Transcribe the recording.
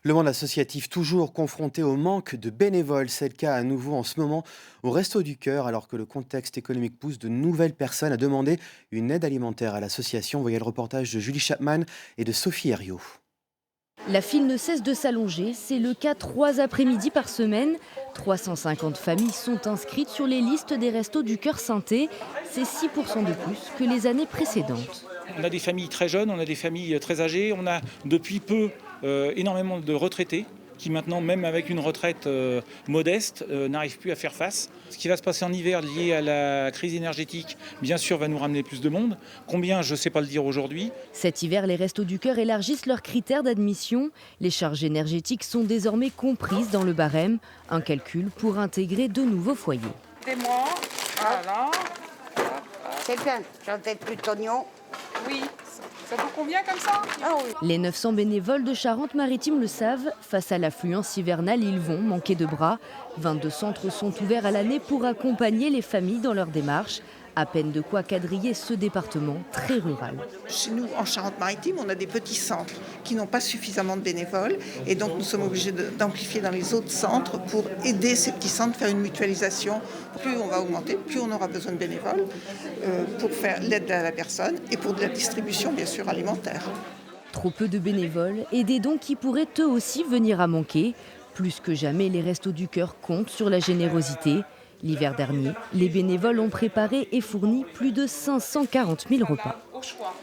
Le monde associatif toujours confronté au manque de bénévoles. C'est le cas à nouveau en ce moment au Resto du Cœur, alors que le contexte économique pousse de nouvelles personnes à demander une aide alimentaire à l'association. Voyez le reportage de Julie Chapman et de Sophie Herriot. La file ne cesse de s'allonger, c'est le cas 3 après-midi par semaine. 350 familles sont inscrites sur les listes des Restos du Cœur Sainté. C'est 6% de plus que les années précédentes. On a des familles très jeunes, on a des familles très âgées, on a depuis peu énormément de retraités qui maintenant, même avec une retraite modeste, n'arrivent plus à faire face. Ce qui va se passer en hiver lié à la crise énergétique, bien sûr, va nous ramener plus de monde. Combien, je ne sais pas le dire aujourd'hui. Cet hiver, les Restos du Cœur élargissent leurs critères d'admission. Les charges énergétiques sont désormais comprises dans le barème. Un calcul pour intégrer de nouveaux foyers. Des mois, voilà. C'est bien, j'en fais plus d'oignons. Oui, ça vous convient comme ça? Ah oui. Les 900 bénévoles de Charente-Maritime le savent. Face à l'affluence hivernale, ils vont manquer de bras. 22 centres sont ouverts à l'année pour accompagner les familles dans leur démarche. À peine de quoi quadriller ce département très rural. Chez nous, en Charente-Maritime, on a des petits centres qui n'ont pas suffisamment de bénévoles. Et donc, nous sommes obligés d'amplifier dans les autres centres pour aider ces petits centres à faire une mutualisation. Plus on va augmenter, plus on aura besoin de bénévoles pour faire l'aide à la personne et pour de la distribution, bien sûr, alimentaire. Trop peu de bénévoles et des dons qui pourraient eux aussi venir à manquer. Plus que jamais, les Restos du Cœur comptent sur la générosité. L'hiver dernier, les bénévoles ont préparé et fourni plus de 540 000 repas. Au choix.